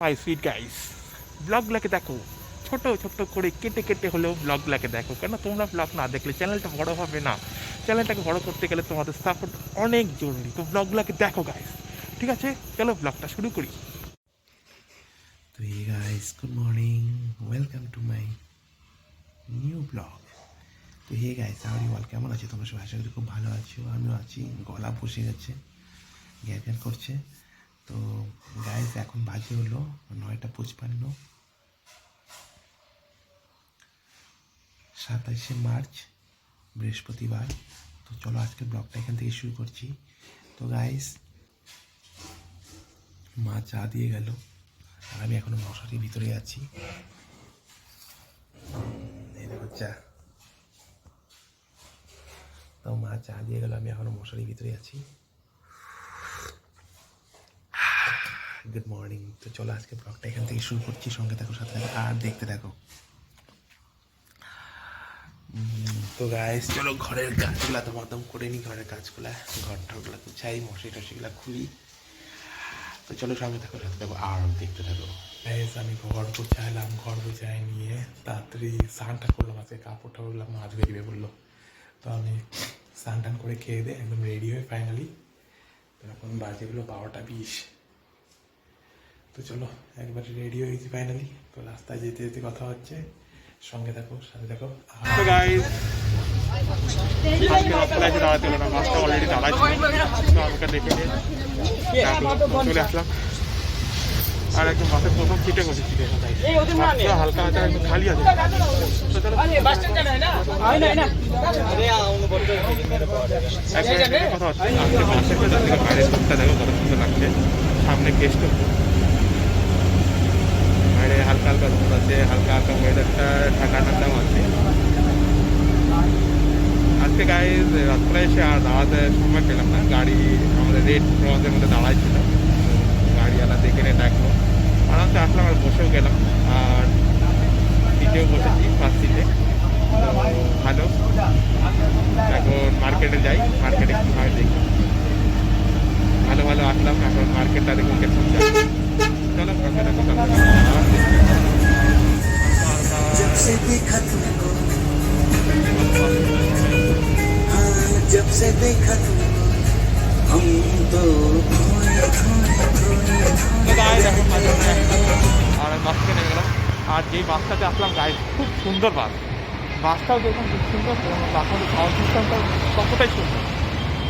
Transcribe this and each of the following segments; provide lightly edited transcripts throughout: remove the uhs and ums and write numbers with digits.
My sweet guys, ব্লগগুলোকে দেখো, ছোট ছোট করে কেটে কেটে হলেও ব্লগগুলোকে দেখো, কেন তোমরা ব্লগ না দেখলে চ্যানেলটা বড় হবে না। চ্যানেলটাকে বড় করতে গেলে তোমাদের সাপোর্ট অনেক জরুরি, তো ব্লগগুলোকে দেখো গাইস। ঠিক আছে, চলো ব্লগটা শুরু করি। তো hey guys, good morning, welcome to my new blog. তো hey guys, how are you all? কেমন আছো তোমরা সবাই? আশা করি খুব ভালো আছো। আমিও আছি। গলা বসে গেছে, গ্যার গ্যার করছে। তো গাইস, এখন বাজে হলো 9:55, 27শে মার্চ, বৃহস্পতিবার। তো চলো আজকে ব্লগটা এখান থেকে শুরু করছি। তো গাইস, মা চা দিয়ে গেল আর আমি এখনো মশারির ভিতরে আছি। এই দেখো চা। তো মা চা দিয়ে গেল, আমি এখনো মশারির ভিতরে আছি। Good morning. তো চলো আজকে ব্লগটা এখান থেকে শুরু করছি। সঙ্গে থাকো, সাথে থাকো আর দেখতে থাকো। তো গাইস, চলো ঘরের কাজগুলা তো একদম করে নিই। ঘরের কাজগুলা, ঘর ঠরগুলা গুছাই, মশারি টশিগুলা খুলি। তো চলো সঙ্গে থাকো, সাথে থাকো আর দেখতে থাকো। গাইস, আমি ঘর গুছাইলাম, ঘর গুছাই নিয়ে তাড়াতাড়ি স্নানটা করলাম। আজকে কাপড় টাপড়গুলো মাছ বেরিয়ে বললো। তো আমি স্নান টান করে খেয়ে দিয়ে একদম রেডি হয়ে ফাইনালি। তো এখন বাজে হলো 12:20। তো চলো একবারে রেডি হয়ে গেছি ফাইনালি। তো রাস্তায় যেতে যেতে কথা হচ্ছে, সঙ্গে থাকো, সাথে থাকো। তো গাইস, আজকে রাস্তায় এসে দাঁড়াতে হলো না, বাসটা অলরেডি দাঁড়াচ্ছি। তো আমাকে দেখে নিয়ে চলে আসলাম। আর একদম বাসের প্রথম সিটে বসেছি, বাসটা হালকা হালকা একদম খালি আছে। তো চলো কথা হচ্ছে, আজকে বাসের বাইরের রুটটা দেখো কত সুন্দর লাগছে। সামনে গেস্ট বাইরে হালকা হালকা রোদ আছে, হালকা হালকা ওয়েদারটা ঠান্ডা ঠান্ডাও আছে। আজকে গাইজ রাত্রে এসে আর দাঁড়াতে সময় পেলাম না, গাড়ি আমাদের রেড ক্রসের মধ্যে দাঁড়াইছিল। গাড়িওয়ালা দেখে নিয়ে ডাকলো, আরামসে আসলাম আর বসেও গেলাম। আর সিটেও বসেছি, ফার্স্ট সিটে। তো ভালো। এখন মার্কেটে যাই, মার্কেটে কীভাবে দেখি। ভালো ভালো আসলাম, এখন মার্কেটটা দেখুন কেমন যায়। চলো সঙ্গে দেখো, जब से देखा तुमको, हाँ जब से देखा तुमको, हम तो खोए खोए खोए আর বাস থেকে নেমে গেলাম। আর যেই বাসটাতে আসলাম গাইড, খুব সুন্দর বাস। বাসটাও দেখুন খুব সুন্দর, বাসের সাউন্ড সিস্টেমটাও কতটাই সুন্দর।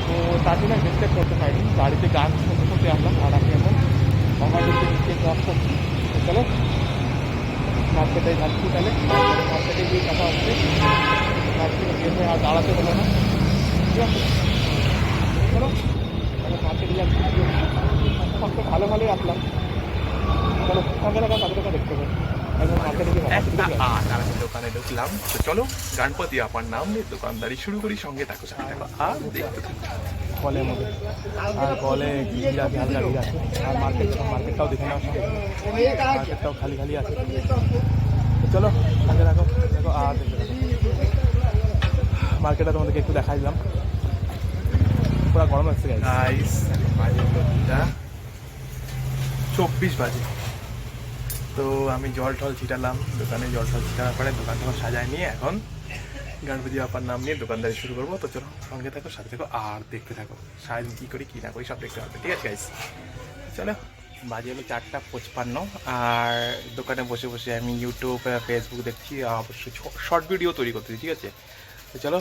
তো তার জন্য ডিসকাস করতে পারিনি, গাড়িতে গান শুনতে শুনতে আসলাম। আর আমি এখন ওভারব্রিজে নিচে ক্রস করছি। তো চলো মার্কেটে যাচ্ছি, তাহলে মার্কেটে গিয়ে কথা হচ্ছে। মার্কেটে গেছে আর দাঁড়াতে হলো না, ঠিক আছে। চলো তাহলে মার্কেটে যাচ্ছি, সব তো ভালো ভালোই আসলাম। চলো সঙ্গে থাকা, সাথে থাকা দেখতে হবে। একদম মার্কেটে গিয়ে দোকানে ঢুকলাম। তো চলো গণপতি আপার নাম নিয়ে দোকানদারি শুরু করি। সঙ্গে থাকো, সাথে থাকো আর দেখতে থাকো। কলের মধ্যে, আর কলে ভিড় আছে, হালকা ভিড় আছে। আর মার্কেটটাও দেখে নেওয়া, মার্কেটটাও খালি খালি আছে। তো চলো সঙ্গে থাকো, দেখো আর দেখতে থাকো। মার্কেটটা তোমাদেরকে একটু দেখাই দিলাম, পুরো গরম লাগছে গাইস। বাজে 2:24 বাজে। তো আমি জল টল ছিটালাম দোকানে, জল টল ছিটানোর পরে দোকান টোকান সাজায় নিয়ে এখন গণপতি বাপ্পার নাম নিয়ে দোকানদারি শুরু করবো। তো চলো সঙ্গে থাকো, সাথে থাকো আর দেখতে থাকো। সারাদিন কী করি কী না করি সব দেখতে পাবে, ঠিক আছে গাইস। চলো বাজে হলো 4:55। আর দোকানে বসে বসে আমি ইউটিউব ফেসবুক দেখছি, অবশ্যই শর্ট ভিডিও তৈরি করতেছি, ঠিক আছে। তো চলো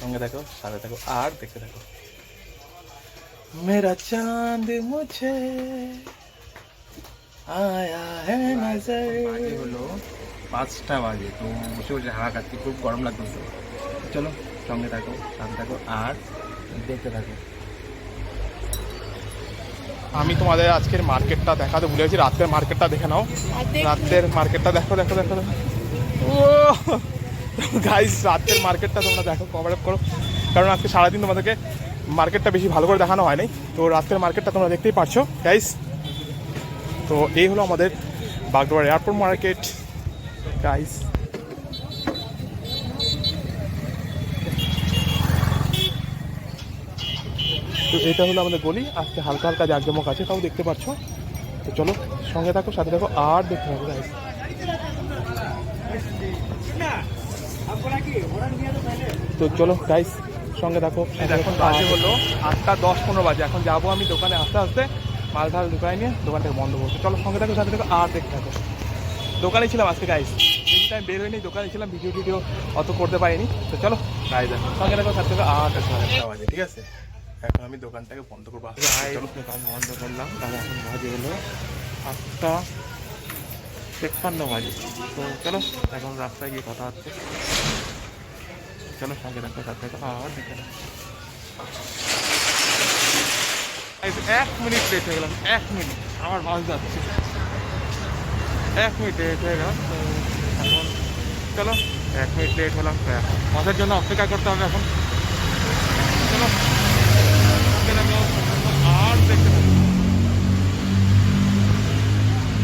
সঙ্গে থাকো, সাথে থাকো আর দেখতে থাকো। মেরা চাঁদ মুঝে আয়া হ্যাঁ নজর। বাজে হলো 5টা বাজে। তো বসে বসে হাওয়া খাচ্ছি, খুব গরম লাগতেছে। চলো সঙ্গে থাকো, সাথে থাকো আর দেখতে থাকো। আমি তোমাদের আজকের মার্কেটটা দেখাতে ভুলে গেছি। রাতের মার্কেটটা দেখে নাও, রাতের মার্কেটটা দেখো দেখো দেখো দেখো। ও গাইস, রাতের মার্কেটটা তোমরা দেখো, কভার আপ করো, কারণ আজকে সারাদিন তোমাদেরকে মার্কেটটা বেশি ভালো করে দেখানো হয় নাই। তো রাতের মার্কেটটা তোমরা দেখতেই পারছো গাইস। তো এই হলো আমাদের বাগডোয়ার এয়ারপোর্ট মার্কেট গাইস। তো এটা হলো আমাদের গলি। আজকে হালকা হালকা জাঁকজমক আছে, তাও দেখতে পাচ্ছ। তো চলো সঙ্গে থাকো, সাথে থাকো, আর দেখতে থাকো গাইস। তো চলো গাইস, সঙ্গে থাকো। এখন বাজে হলো 8:10-15 বাজে। এখন যাবো আমি দোকানে আস্তে আস্তে, মাল ঢাল ঢুকাই নিয়ে দোকানটাকে বন্ধ করতে। চলো সঙ্গে থাকো, সাথে থাকো, আর দেখতে থাকো। দোকানে ছিলাম আজকে গাইস, বেশি টাইম বের হয়নি, দোকানে ছিলাম, ভিডিও অত করতে পারিনি। তো চলো গাইস, সঙ্গে থাকো, সাথে থাকো, আর দেখতে থাকো। বাজে, ঠিক আছে, এখন আমি দোকানটাকে বন্ধ করবো। চলো দোকান বন্ধ করলাম, আর এখন বাজে হলো 8:53 বাজে। তো চলো এখন রাস্তায় গিয়ে কথা হচ্ছে। চলো সঙ্গে থাকো, সাথে থাকো, আর দেখতে থাকো। 1 মিনিট লেট হয়ে গেলাম, 1 মিনিট, আমার বাস যাচ্ছে, 1 মিনিট লেট হয়ে গেলাম। তো এখন চলো 1 মিনিট লেট হলাম, তো এখন বাসের জন্য অপেক্ষা করতে হবে এখন। চলো সঙ্গে থাকো, আর দেখতে থাকো।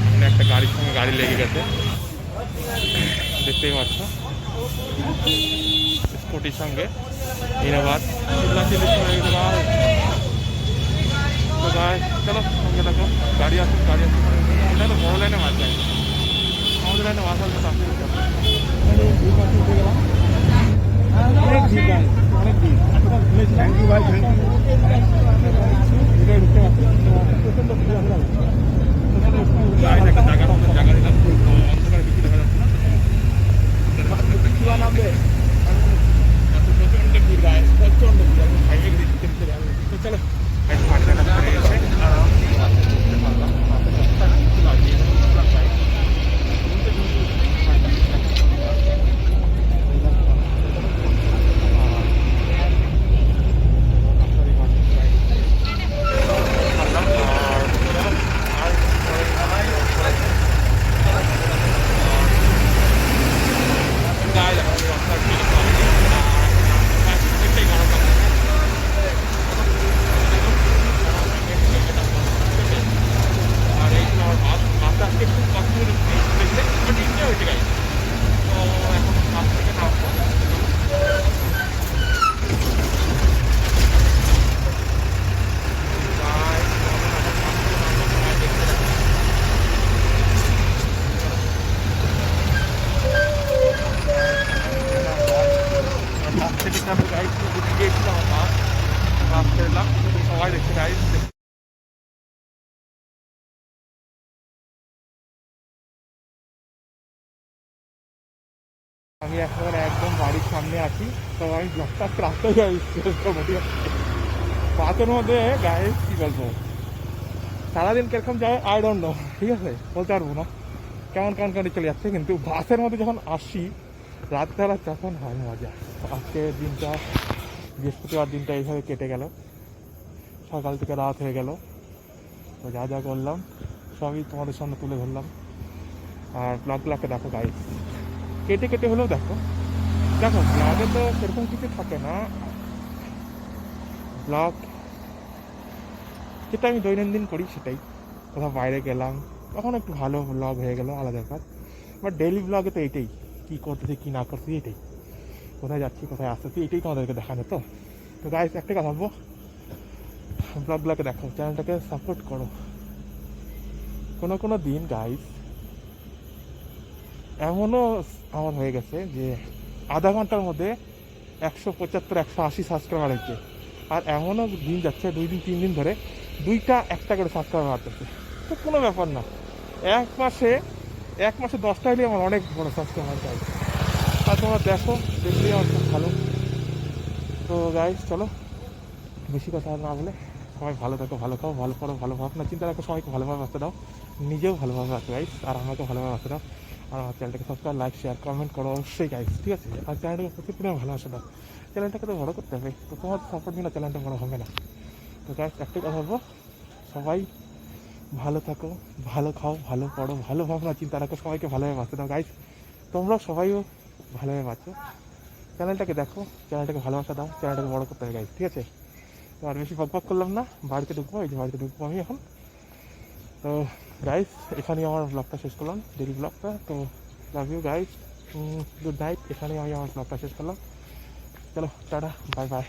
এখানে একটা গাড়ির সঙ্গে গাড়ি লেগে গেছে, দেখতেই পাচ্ছ, স্কুটির সঙ্গে ইনোভার হয়ে গেছে। তো গাই চলো সঙ্গে থাকো, গাড়ি আসুন, এটা তো বড় লাইনে মাছ যায়, আমাদের লাইনে মাছ আসবে না। অনেক ভিড় গাই, অনেক ভিড়, থ্যাংক ইউ ভাই, থ্যাংক ইউ। প্রচন্ড ভিড়, আমরা জায়গা দিলাম, অন্ধকারে কিছু দেখা যাচ্ছে না, নামবে প্রচন্ড ভিড় গায়ে, প্রচন্ড ভিড়, আমি হাইওয়ে দিচ্ছি। তো চলো সবাই দেখছে গাইজ। আমি এখন একদম বাড়ির সামনে আছি, তো আমি ব্লগটা রাস্তায় বাসের মধ্যে গায়ে কী বলবো, সারাদিন কিরকম যায় আই ডোন্ট নো, ঠিক আছে, বলতে পারবো না, কেমন কেমন করে চলে যাচ্ছে। কিন্তু বাসের মধ্যে যখন আসি রাতবেলা তখন হয় মজা। আজকে দিনটা, বৃহস্পতিবার দিনটা এইভাবে কেটে গেল, সকাল থেকে রাত হয়ে গেল। তো যা যা করলাম সবই তোমাদের সামনে তুলে ধরলাম। আর ব্লগগুলোকে দেখো গাইজ, কেটে কেটে হলেও দেখো ব্লগে তো সেরকম কিছু থাকে না। ব্লগ যেটা আমি দৈনন্দিন করি সেটাই, কোথাও বাইরে গেলাম তখন একটু ভালো ব্লগ হয়ে গেল, আলাদা ব্যাপার। বাট ডেইলি ব্লগে তো এইটাই, কী করতেছি কী না করতেছি এটাই, কোথায় যাচ্ছি কোথায় আসতেছি এটাই তোমাদেরকে দেখানো। তো গাইজ একটা কথা বলবো, ব্লগগুলোকে দেখো, চ্যানেলটাকে সাপোর্ট করো। কোনো দিন গাইজ এমনও আমার হয়ে গেছে যে আধা ঘন্টার মধ্যে 175-180 সাবস্ক্রাইবার হয়েছে, আর এমনও দিন যাচ্ছে 2 দিন 3 দিন ধরে 2টা 1টা করে সাবস্ক্রাইবার বাড়তেছে। তো কোনো ব্যাপার না, এক মাসে 10টা হলে আমার অনেক বড় সাবস্ক্রাইবার চাই। আর তোমরা দেখলেই আমার খুব ভালো। তো গাইজ চলো বেশি কথা না বলে সবাই ভালো থাকো, ভালো খাও, ভালো পড়ো, ভালো ভাবনা চিন্তা রাখো, সবাইকে ভালোভাবে বাঁচতে দাও, নিজেও ভালোভাবে বাঁচো গাইজ, আর আমাকে ভালোভাবে বাঁচতে দাও। আর আমার চ্যানেলটাকে সাবস্ক্রাইব, লাইক, শেয়ার, কমেন্ট করো অবশ্যই গাইজ, ঠিক আছে। আর চ্যানেলটাকে প্রচুর পরিমাণে ভালোবাসা দাও, চ্যানেলটাকে তো বড়ো করতে হবে, তো তোমার সাপোর্ট নিলে চ্যানেলটা বড়ো হবে না। তো গাইজ একটাই কথা বলবো, সবাই ভালো থাকো, ভালো খাও, ভালো পড়ো, ভালো ভাবনা চিন্তা রাখো, সবাইকে ভালোভাবে বাঁচতে দাও গাইজ। তোমরাও সবাইও ভালোভাবে বাঁচো, চ্যানেলটাকে দেখো, চ্যানেলটাকে ভালোবাসা দাও, চ্যানেলটাকে বড়ো করতে হবে গাইজ, ঠিক আছে। তো আর বেশি বকবক করলাম না, বাড়িতে ঢুকবো, এই যে বাড়িতে ঢুকবো আমি এখন। তো গাইজ এখানেই আমার ব্লগটা শেষ করলাম, ডেলি ব্লগটা। তো love you guys, good night. এখানেই আমি আমার ব্লগটা শেষ করলাম। চলো টাটা, বাই বাই।